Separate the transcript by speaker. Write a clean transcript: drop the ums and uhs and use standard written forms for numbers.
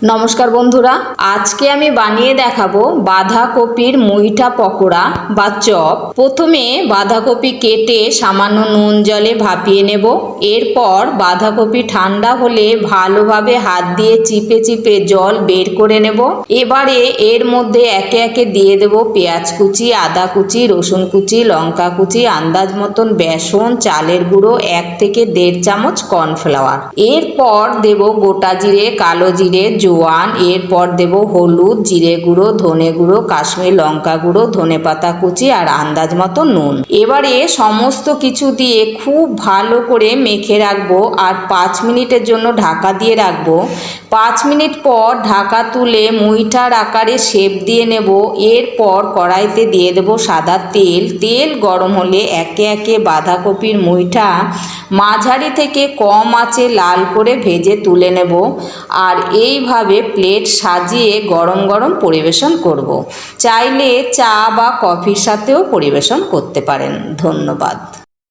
Speaker 1: নমস্কার বন্ধুরা, আজকে আমি বানিয়ে দেখাবো বাঁধাকপির মুইঠা পকোড়া বা চপ। প্রথমে বাঁধাকপি কেটে সামান্য নুন জলে ভাপিয়ে নেব। এরপর বাঁধাকপি ঠান্ডা হলে ভালোভাবে হাত দিয়ে চিপে চিপে জল বের করে নেব। এবারে এর মধ্যে একে একে দিয়ে দেব পেঁয়াজ কুচি, আদা কুচি, রসুন কুচি, লঙ্কা কুচি, আন্দাজ মতন বেসন, চালের গুঁড়ো 1 থেকে 1.5 চামচ কর্নফ্লাওয়ার। এরপর দেব গোটা জিরে, কালো জিরে, জোয়ান। এরপর দেব হলুদ, জিরে গুঁড়ো, ধনে গুঁড়ো, কাশ্মীর লঙ্কা গুঁড়ো, ধনে পাতা কুচি আর আন্দাজ মতো নুন। এবারে সমস্ত কিছু দিয়ে খুব ভালো করে মেখে রাখবো আর 5 মিনিটের জন্য ঢাকা দিয়ে রাখবো। 5 মিনিট পর ঢাকা তুলে মুইঠার আকারে শেপ দিয়ে নেব। এরপর কড়াইতে দিয়ে দেব সাদা তেল। তেল গরম হলে একে একে বাঁধাকপির মুইঠা মাঝারি থেকে কম আঁচে লাল করে ভেজে তুলে নেব। আর এইভাবে প্লেট সাজিয়ে গরম গরম পরিবেশন করব। চাইলে চা বা কফির সাথেও পরিবেশন করতে পারেন। ধন্যবাদ।